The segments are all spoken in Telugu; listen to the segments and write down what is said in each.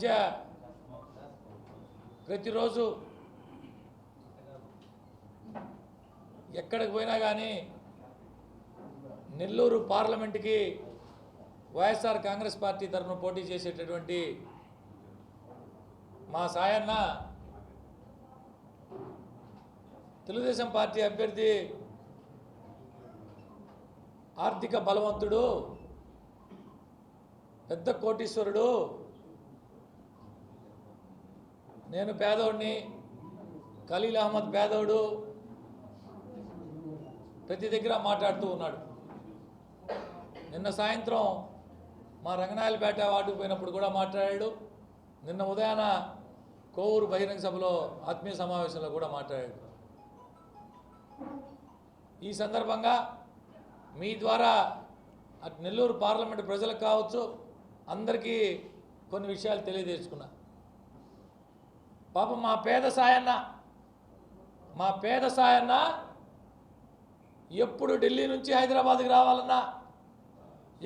మధ్య ప్రతిరోజు ఎక్కడికి పోయినా కానీ నెల్లూరు పార్లమెంటుకి వైఎస్ఆర్ కాంగ్రెస్ పార్టీ తరఫున పోటీ చేసేటటువంటి మా సాయన్న తెలుగుదేశం పార్టీ అభ్యర్థి ఆర్థిక బలవంతుడు, పెద్ద కోటీశ్వరుడు, నేను పేదోడిని, ఖలీల్ అహ్మద్ పేదోడు, ప్రతి దగ్గర మాట్లాడుతూ ఉన్నాడు. నిన్న సాయంత్రం మా రంగనాయలపేట వార్డుకు పోయినప్పుడు కూడా మాట్లాడాడు. నిన్న ఉదయాన కోవూరు బహిరంగ సభలో ఆత్మీయ సమావేశంలో కూడా మాట్లాడాడు. ఈ సందర్భంగా మీ ద్వారా అటు నెల్లూరు పార్లమెంటు ప్రజలకు కావచ్చు అందరికీ కొన్ని విషయాలు తెలియజేసుకున్నా. పాపం మా పేద సాయన్న ఎప్పుడు ఢిల్లీ నుంచి హైదరాబాద్కి రావాలన్నా,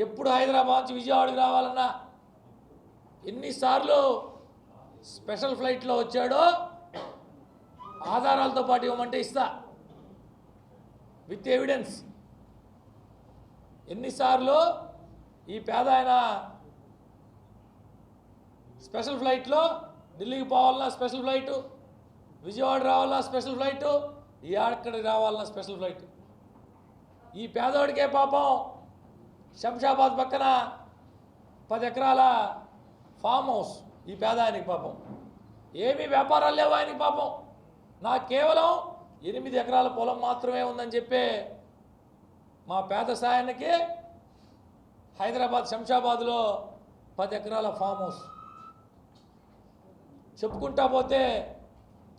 ఎప్పుడు హైదరాబాద్ నుంచి విజయవాడకి రావాలన్నా, ఎన్నిసార్లు స్పెషల్ ఫ్లైట్లో వచ్చాడో ఆధారాలతో పాటు ఇవ్వమంటే ఇస్తా, విత్ ఎవిడెన్స్. ఎన్నిసార్లు ఈ పేద ఆయన స్పెషల్ ఫ్లైట్లో ఢిల్లీకి పోవాలన్నా స్పెషల్ ఫ్లైటు, విజయవాడ రావాలన్నా స్పెషల్ ఫ్లైటు, ఈ అక్కడికి రావాలన్నా స్పెషల్ ఫ్లైట్. ఈ పేదవాడికే పాపం శంషాబాద్ పక్కన 10 ఎకరాల ఫామ్ హౌస్. ఈ పేద ఆయనకి పాపం ఏమీ వ్యాపారాలు లేవు ఆయనకి పాపం. నాకు కేవలం 8 ఎకరాల పొలం మాత్రమే ఉందని చెప్పే మా పేద సాయానికి హైదరాబాద్ శంషాబాద్లో 10 ఎకరాల ఫామ్ హౌస్. చెప్పుకుంటా పోతే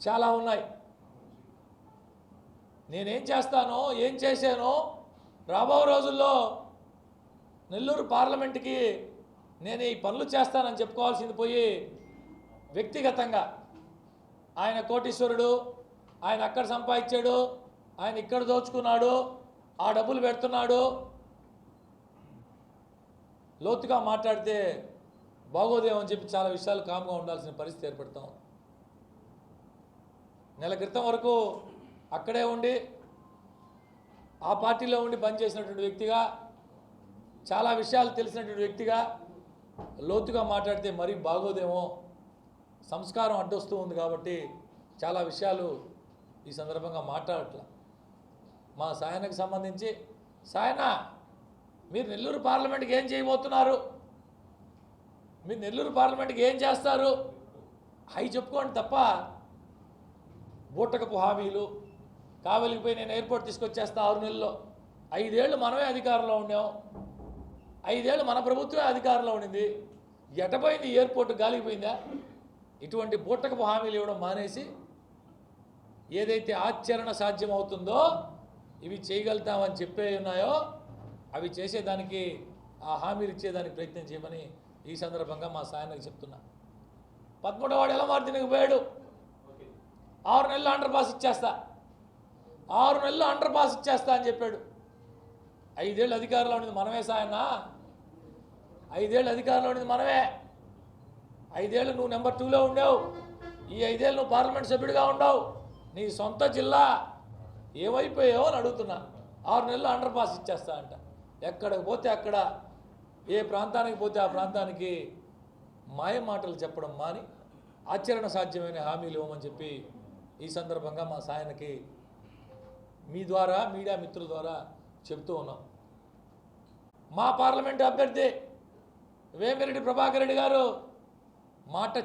చాలా ఉన్నాయి. నేనేం చేస్తానో ఏం చేశానో రాబో రోజుల్లో నెల్లూరు పార్లమెంటుకి నేను ఈ పనులు చేస్తానని చెప్పుకోవాల్సింది పోయి వ్యక్తిగతంగా ఆయన కోటీశ్వరుడు, ఆయన అక్కడ సంపాదించాడు, ఆయన ఇక్కడ దోచుకున్నాడు, ఆ డబ్బులు పెడుతున్నాడు, లోతుగా మాట్లాడితే బాగోదేమని చెప్పి చాలా విషయాలు కామ్గా ఉండాల్సిన పరిస్థితి ఏర్పడతాం. నెల క్రితం వరకు అక్కడే ఉండి ఆ పార్టీలో ఉండి పనిచేసినటువంటి వ్యక్తిగా, చాలా విషయాలు తెలిసినటువంటి వ్యక్తిగా లోతుగా మాట్లాడితే మరీ బాగోదేమో, సంస్కారం అడ్డొస్తూ ఉంది కాబట్టి చాలా విషయాలు ఈ సందర్భంగా మాట్లాడట్లా. మా సాయనకు సంబంధించి, సాయన మీరు నెల్లూరు పార్లమెంట్కి ఏం చేయబోతున్నారు, మీరు నెల్లూరు పార్లమెంట్కి ఏం చేస్తారు అవి చెప్పుకోండి తప్ప బూటకపు హామీలు, కావలికి పోయి నేను ఎయిర్పోర్ట్ తీసుకొచ్చేస్తా 6 నెలల్లో, 5 ఏళ్ళు మనమే అధికారంలో ఉండాం, 5 ఏళ్ళు మన ప్రభుత్వమే అధికారంలో ఉండింది, ఎటపోయింది ఎయిర్పోర్ట్ గాలిపోయిందా? ఇటువంటి బూటకపు హామీలు ఇవ్వడం మానేసి ఏదైతే ఆచరణ సాధ్యం అవుతుందో ఇవి చేయగలుగుతామని చెప్పే ఉన్నాయో అవి చేసేదానికి, ఆ హామీలు ఇచ్చేదానికి ప్రయత్నం చేయమని ఈ సందర్భంగా మా సాయనకు చెప్తున్నా. 13వ వాడు ఎలా మార్దినకు పోయాడు, 6 నెలలు అండర్ పాస్ ఇచ్చేస్తా, 6 నెలలు అండర్ పాస్ ఇచ్చేస్తా అని చెప్పాడు. 5 ఏళ్ళు అధికారంలో ఉండేది మనమే సాయన్న, 5 ఏళ్ళు అధికారంలో ఉండేది మనమే. 5 ఏళ్ళు నువ్వు నెంబర్ 2లో ఉండేవు, ఈ 5 ఏళ్ళు నువ్వు పార్లమెంట్ సభ్యుడిగా ఉండవు, నీ సొంత జిల్లా ఏమైపోయావో అని అడుగుతున్నా. 6 నెలలు అండర్ పాస్ ఇచ్చేస్తా అంట. ఎక్కడికి పోతే అక్కడ, ఏ ప్రాంతానికి పోతే ఆ ప్రాంతానికి మాయ మాటలు చెప్పడం మాని ఆచరణ సాధ్యమైన హామీలు ఇవ్వమని చెప్పి ఈ సందర్భంగా మా సాయనకి మీ ద్వారా, మీడియా మిత్రుల ద్వారా చెప్తూ ఉన్నాం. మా పార్లమెంటు అభ్యర్థి వేమిరెడ్డి ప్రభాకర్ రెడ్డి గారు మాట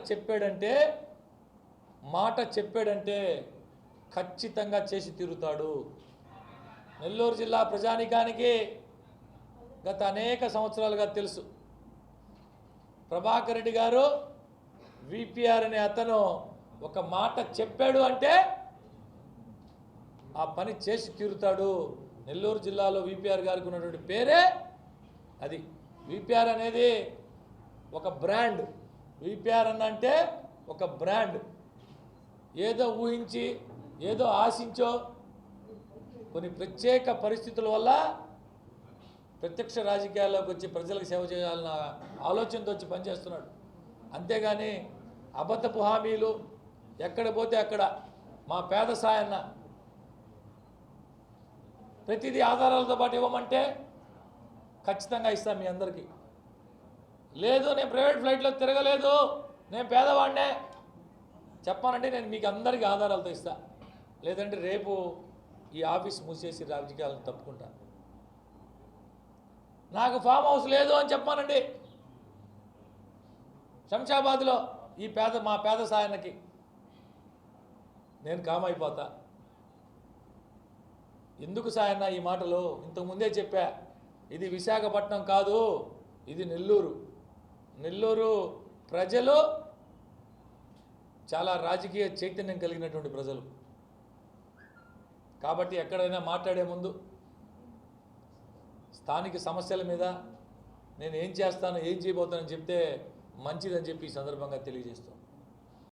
చెప్పాడంటే ఖచ్చితంగా చేసి తీరుతాడు. నెల్లూరు జిల్లా ప్రజానీకానికి గత అనేక సంవత్సరాలుగా తెలుసు, ప్రభాకర్ రెడ్డి గారు విపిఆర్ అనే అతను ఒక మాట చెప్పాడు అంటే ఆ పని చేసి తీరుతాడు. నెల్లూరు జిల్లాలో విపిఆర్ గారికి ఉన్నటువంటి పేరే అది. విపిఆర్ అనేది ఒక బ్రాండ్. విపిఆర్ అంటే ఒక బ్రాండ్. ఏదో ఊహించి, ఏదో ఆశించో, కొన్ని ప్రత్యేక పరిస్థితుల వల్ల ప్రత్యక్ష రాజకీయాల్లోకి వచ్చి ప్రజలకు సేవ చేయాలన్న ఆలోచనతో వచ్చి పనిచేస్తున్నాడు. అంతేగాని అబద్ధపు హామీలు ఎక్కడ పోతే అక్కడ మా పేద సాయన్న ప్రతిదీ ఆధారాలతో పాటు ఇవ్వమంటే ఖచ్చితంగా ఇస్తాను మీ అందరికీ. లేదు నేను ప్రైవేట్ ఫ్లైట్లో తిరగలేదు, నేను పేదవాడినే చెప్పానంటే నేను మీకు అందరికీ ఆధారాలతో ఇస్తా. లేదంటే రేపు ఈ ఆఫీస్ మూసేసి రాజకీయాలను తప్పుకుంటా. నాకు ఫామ్ హౌస్ లేదు అని చెప్పానండి శంషాబాద్లో మా పేద సాయన్నకి, నేను కామ్ అయిపోతా. ఎందుకు సాయన్న ఈ మాటలు? ఇంతకుముందే చెప్పా, ఇది విశాఖపట్నం కాదు, ఇది నెల్లూరు. నెల్లూరు ప్రజలు చాలా రాజకీయ చైతన్యం కలిగినటువంటి ప్రజలు. కాబట్టి ఎక్కడైనా మాట్లాడే ముందు స్థానిక సమస్యల మీద నేను ఏం చేస్తాను, ఏం చేయబోతానని చెప్తే మంచిదని చెప్పి ఈ సందర్భంగా తెలియజేస్తాను.